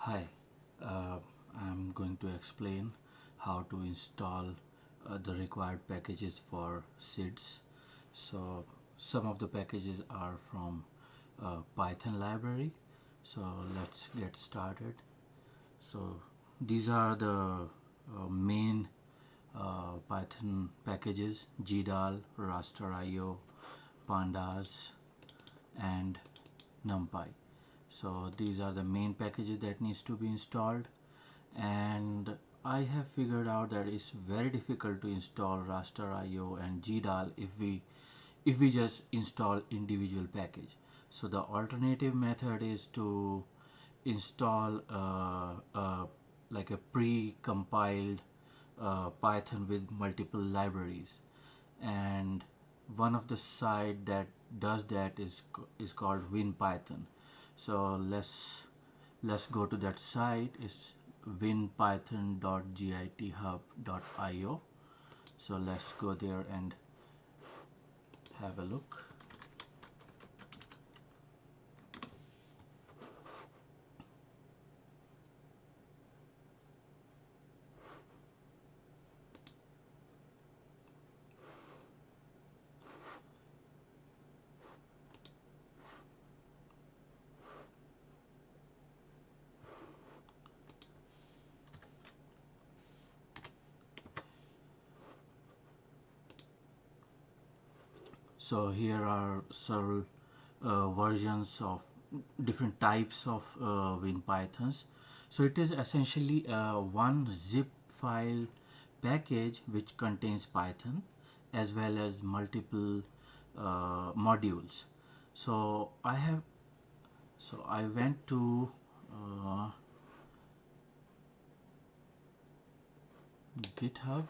Hi, I'm going to explain how to install the required packages for SIDSS. So some of the packages are from Python library. So let's get started. So these are the main Python packages: GDAL, raster.io, pandas, and numpy. So these are the main packages that needs to be installed, and I have figured out that it's very difficult to install raster.io and GDAL if we just install individual package. So the alternative method is to install like a pre-compiled Python with multiple libraries, and one of the site that does that is called WinPython. So let's go to that site. It's winpython.github.io. So let's go there and have a look. So here are several versions of different types of WinPythons. So it is essentially one zip file package which contains Python as well as multiple modules. So I went to GitHub.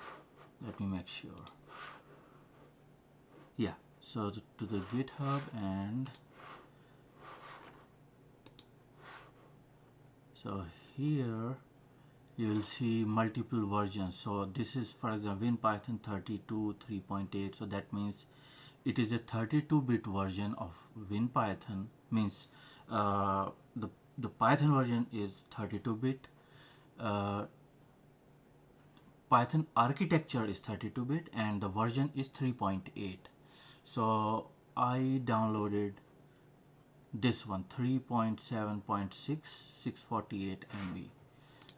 Let me make sure. Yeah, so to the GitHub, and so here you will see multiple versions. So this is, for example, WinPython 32 3.8. So that means it is a 32-bit version of WinPython. Means the Python version is 32-bit. Python architecture is 32-bit and the version is 3.8. So I downloaded this one, 3.7.6, 648 MB.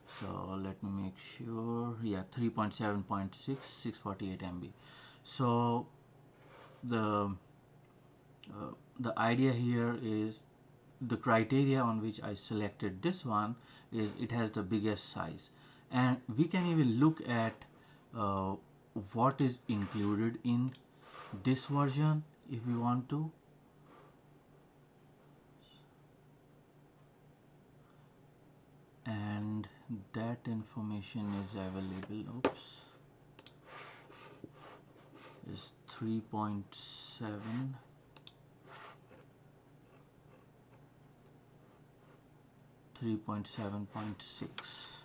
So let me make sure. Yeah, 3.7.6, 648 MB. So the idea here is, the criteria on which I selected this one is it has the biggest size, and we can even look at what is included in this version if we want to. And that information is available. Oops, is 3.7, 3.7.6.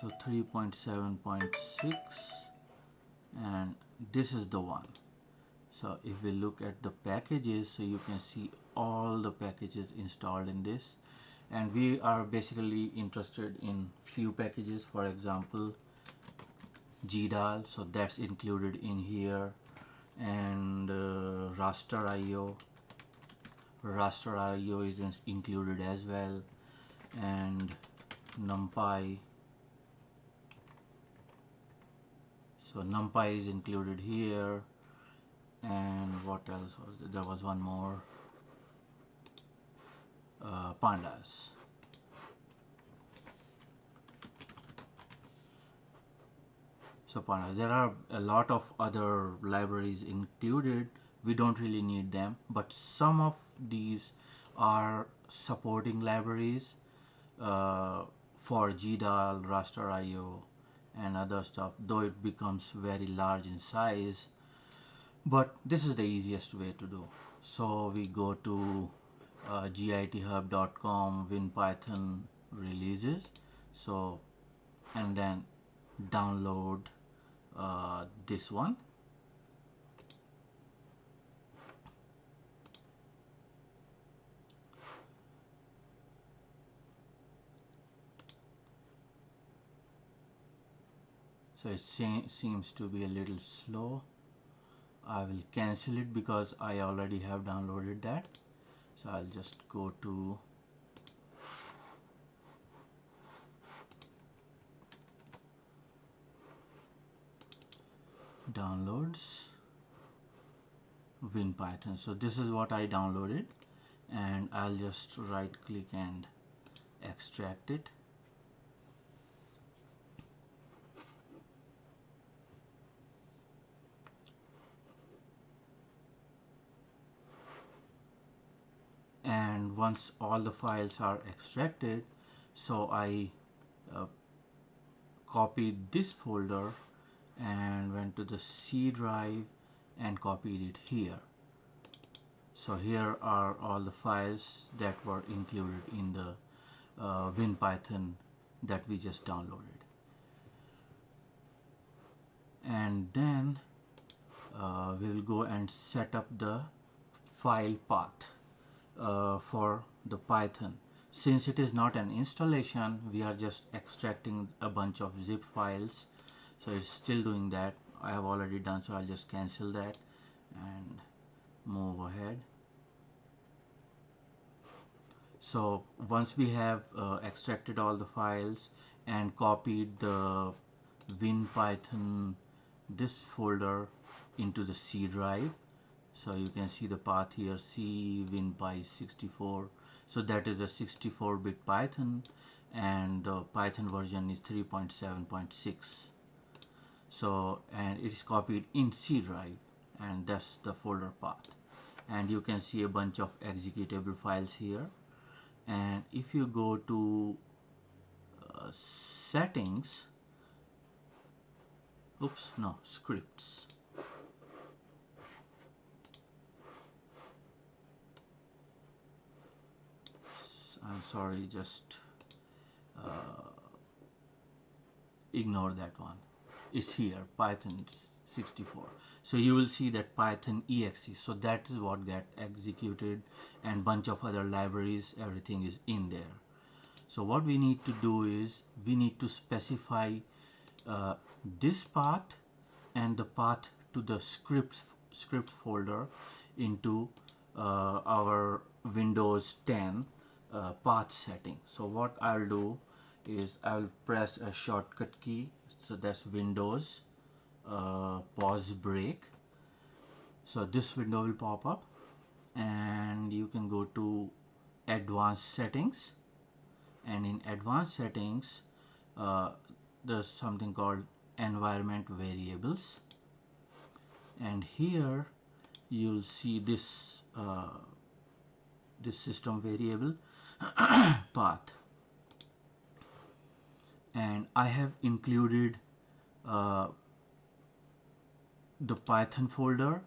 So 3.7.6, and this is the one. So if we look at the packages, so you can see all the packages installed in this, and we are basically interested in few packages. For example, GDAL, so that's included in here, and raster.io is included as well, and numpy. So numpy is included here, and what else was there? There was one more, pandas. So pandas, there are a lot of other libraries included. We don't really need them, but some of these are supporting libraries for GDAL, raster.io, and other stuff, though it becomes very large in size. But this is the easiest way to do. So we go to github.com winpython releases. So, and then download this one. So it seems to be a little slow. I will cancel it because I already have downloaded that. So I'll just go to downloads, WinPython. So this is what I downloaded, and I'll just right click and extract it. And once all the files are extracted, so I copied this folder and went to the C drive and copied it here. So here are all the files that were included in the WinPython that we just downloaded. And then we will go and set up the file path for the Python. Since it is not an installation, we are just extracting a bunch of zip files, so it's still doing that. I have already done, so I'll just cancel that and move ahead. So once we have extracted all the files and copied the WinPython this folder into the C drive, so you can see the path here, C WinPy64. So that is a 64-bit Python, and the Python version is 3.7.6. So, and it is copied in C drive, and that's the folder path. And you can see a bunch of executable files here. And if you go to settings, scripts. I'm sorry, just ignore that one. It's here, Python 64. So you will see that Python exe. So that is what get executed, and bunch of other libraries, everything is in there. So what we need to do is we need to specify this path and the path to the script folder into our Windows 10 path setting. So what I'll do is I'll press a shortcut key, so that's Windows pause break. So this window will pop up, and you can go to advanced settings, and in advanced settings there's something called environment variables, and here you'll see this this system variable path, and I have included the Python folder.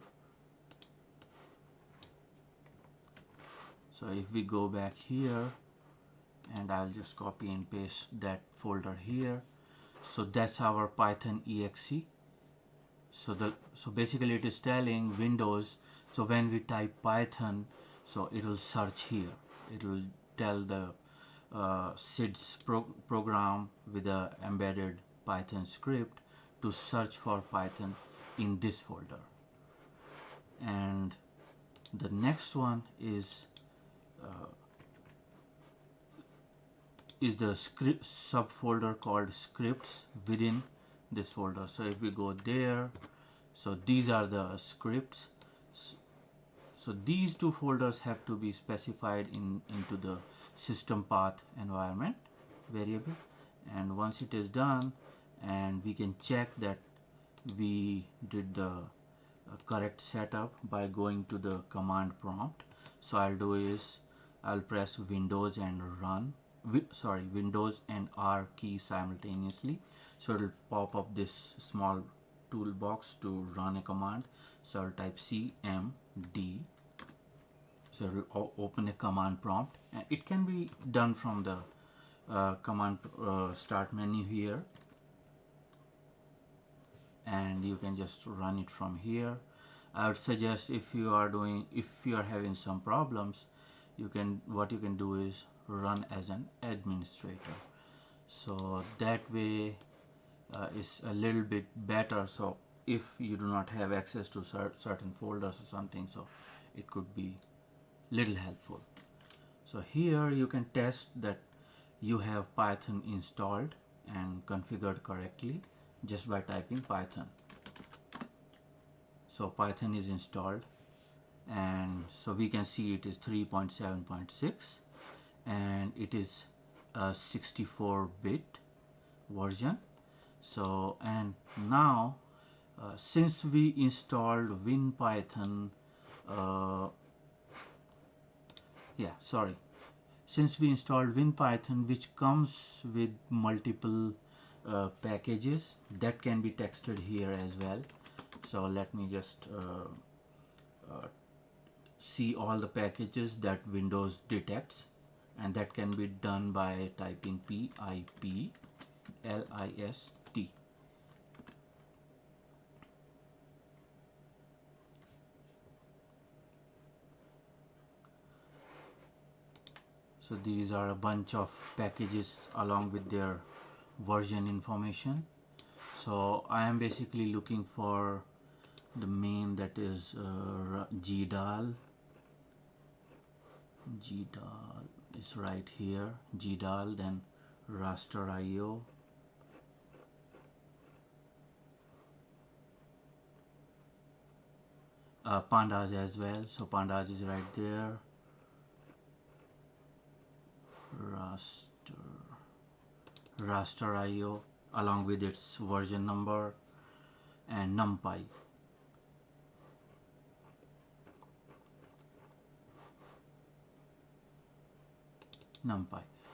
So if we go back here, and I'll just copy and paste that folder here, so that's our Python exe. So basically it is telling Windows, so when we type Python, so it will search here, it will tell the SIDSS program with the embedded Python script to search for Python in this folder. And the next one is the script subfolder called scripts within this folder. So if we go there, so these are the scripts. So these two folders have to be specified into the system path environment variable, and once it is done, and we can check that we did the correct setup by going to the command prompt. So I'll do is I'll press Windows and Windows and R key simultaneously, so it will pop up this small toolbox to run a command. So I'll type cmd, so it will open a command prompt, and it can be done from the command start menu here, and you can just run it from here. I would suggest if you are having some problems, what you can do is run as an administrator, so that way is a little bit better. So if you do not have access to certain folders or something, so it could be little helpful. So here you can test that you have Python installed and configured correctly just by typing Python. So Python is installed, and so we can see it is 3.7.6 and it is a 64-bit version. So and now since we installed WinPython, since we installed WinPython, which comes with multiple packages that can be texted here as well. So let me just see all the packages that Windows detects, and that can be done by typing pip list. So these are a bunch of packages along with their version information. So I am basically looking for the main, that is gdal. Gdal is right here, gdal, then raster.io, pandas as well. So pandas is right there, raster.io along with its version number, and numpy.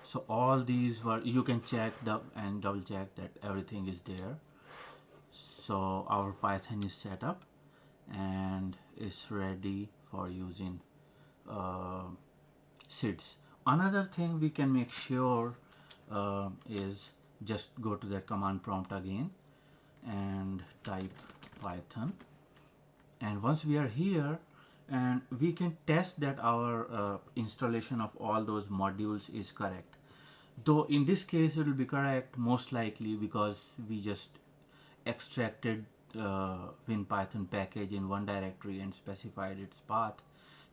So all these were, you can check and double check that everything is there. So our Python is set up and is ready for using SIDSS. Another thing we can make sure is just go to that command prompt again and type Python, and once we are here, and we can test that our installation of all those modules is correct. Though in this case it will be correct most likely because we just extracted WinPython package in one directory and specified its path.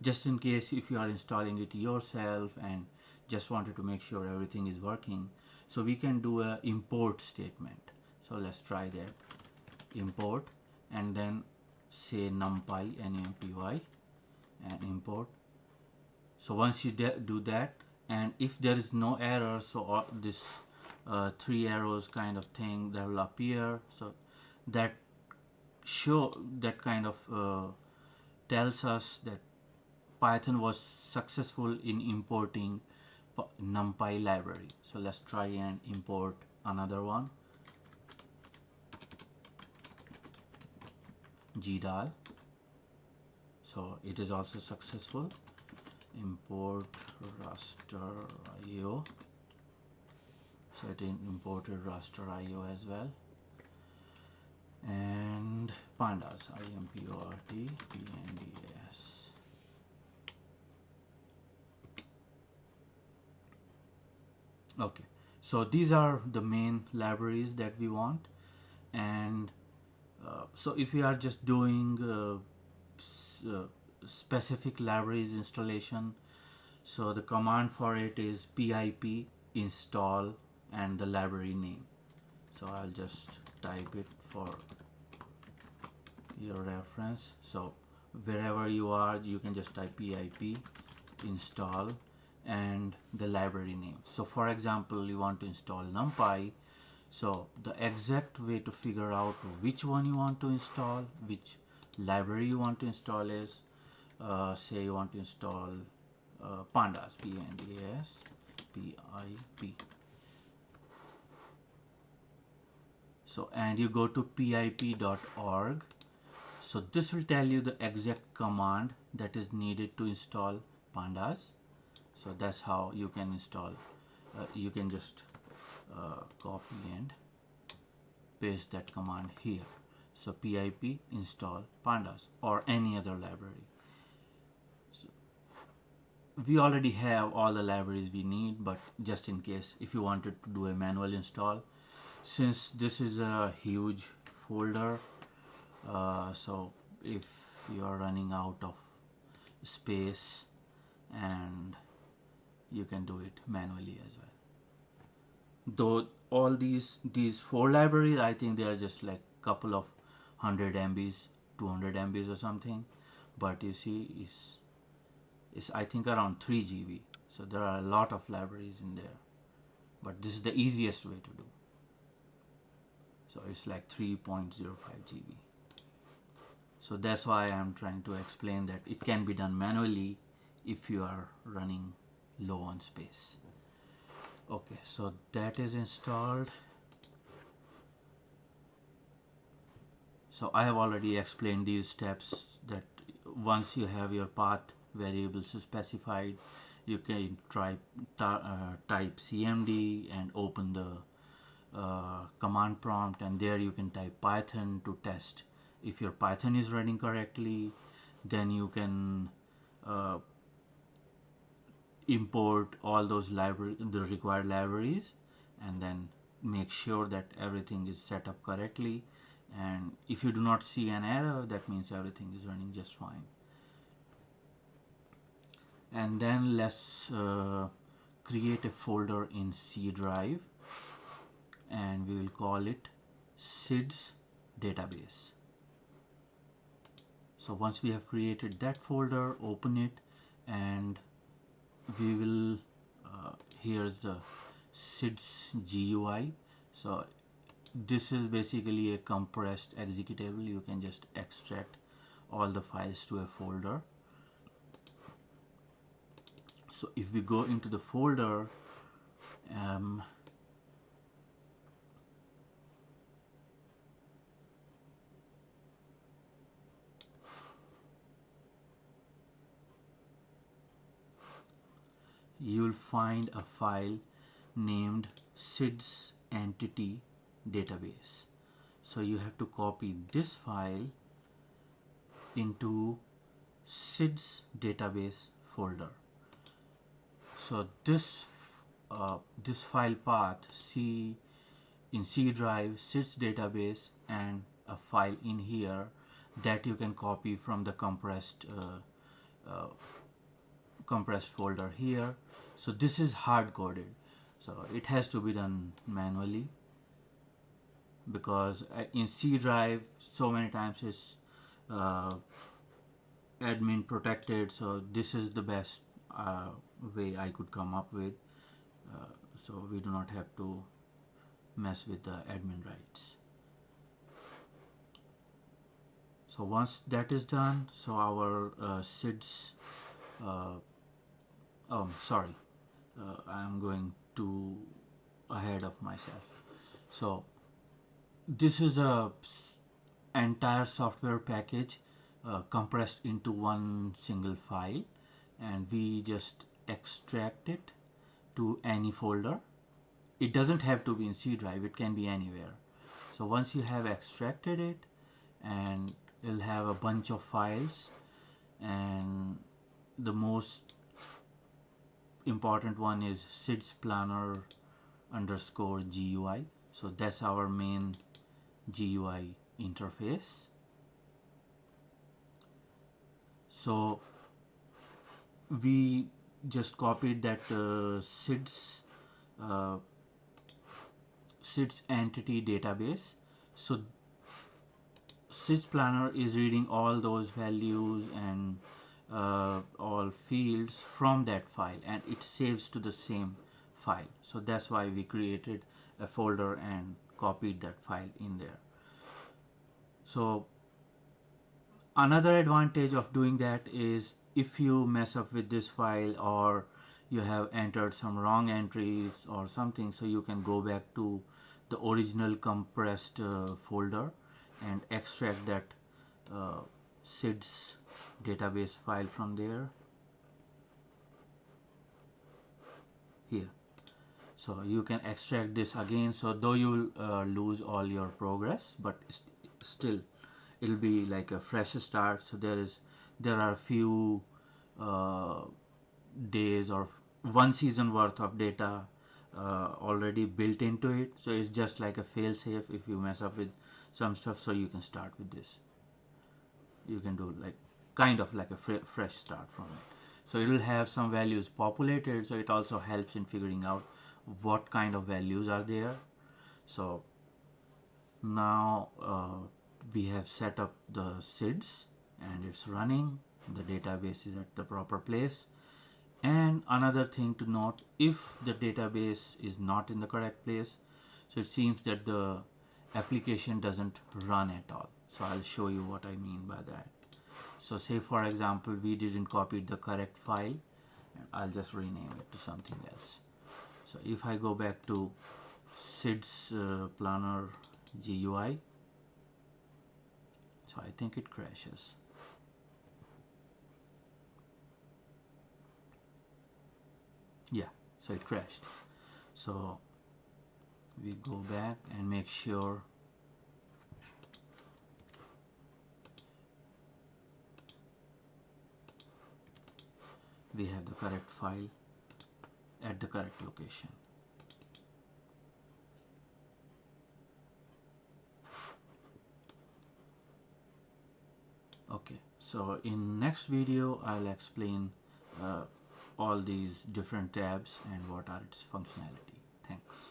Just in case if you are installing it yourself and just wanted to make sure everything is working, so we can do a import statement. So let's try that. Import, and then say numpy, numpy, and import. So once you do that, and if there is no error, so this 3 arrows kind of thing that will appear, so that kind of tells us that Python was successful in importing numpy library. So let's try and import another one, gdal. So it is also successful. Import raster.io. So it imported raster.io as well. And pandas, import pandas. Okay, so these are the main libraries that we want, and so if we are just doing specific libraries installation, so the command for it is pip install and the library name. So I'll just type it for your reference. So wherever you are, you can just type pip install and the library name. So for example, you want to install numpy, so the exact way to figure out which one you want to install, which library you want to install is, say you want to install pandas, pandas, pip. So and you go to pip.org. So this will tell you the exact command that is needed to install pandas. So that's how you can install. You can just copy and paste that command here. So pip install pandas or any other library. So we already have all the libraries we need, but just in case if you wanted to do a manual install, Since this is a huge folder, so if you are running out of space, and you can do it manually as well. Though all these four libraries, I think they are just like couple of 100 MBs, 200 MBs or something, but you see is I think around 3 GB. So there are a lot of libraries in there, but this is the easiest way to do. So it's like 3.05 GB. So that's why I'm trying to explain that it can be done manually if you are running low on space. Okay, so that is installed. So I have already explained these steps, that once you have your path variables specified, you can type cmd and open the command prompt, and there you can type Python to test if your Python is running correctly. Then you can import all those the required libraries, and then make sure that everything is set up correctly. And if you do not see an error, that means everything is running just fine. And then let's create a folder in C drive, and we will call it SIDSS database. So once we have created that folder, open it, and we will here's the SIDSS GUI. So this is basically a compressed executable. You can just extract all the files to a folder. So if we go into the folder, you'll find a file named SIDSS entity database. So you have to copy this file into SIDSS database folder. So this file path in C drive, SIDSS database, and a file in here that you can copy from the compressed folder here. So this is hard coded, so it has to be done manually, because in C drive so many times it's admin protected. So this is the best way I could come up with, so we do not have to mess with the admin rights. So once that is done, so our SIDSS I'm going too ahead of myself. So this is a entire software package compressed into one single file, and we just extract it to any folder. It doesn't have to be in C drive, it can be anywhere. So once you have extracted it, and you'll have a bunch of files, and the most important one is SIDSS planner _GUI. So that's our main GUI interface. So we just copied that SIDSS entity database. So SIDSS planner is reading all those values and all fields from that file, and it saves to the same file. So that's why we created a folder and copied that file in there. So another advantage of doing that is, if you mess up with this file, or you have entered some wrong entries or something, so you can go back to the original compressed folder and extract that SIDSS database file from there here. So you can extract this again. So though you will lose all your progress, but still it'll be like a fresh start. So there are few days or one season worth of data already built into it, so it's just like a fail safe. If you mess up with some stuff, so you can start with this. You can do like kind of like a fresh start from it. So it will have some values populated, so it also helps in figuring out what kind of values are there. So now we have set up the SIDSS and it's running. The database is at the proper place. And another thing to note, if the database is not in the correct place, so it seems that the application doesn't run at all. So I'll show you what I mean by that. So say for example we didn't copy the correct file, and I'll just rename it to something else. So if I go back to SIDSS planner GUI, so I think it crashes. Yeah, so it crashed. So we go back and make sure we have the correct file at the correct location. Okay, so in next video I'll explain all these different tabs and what are its functionality. Thanks.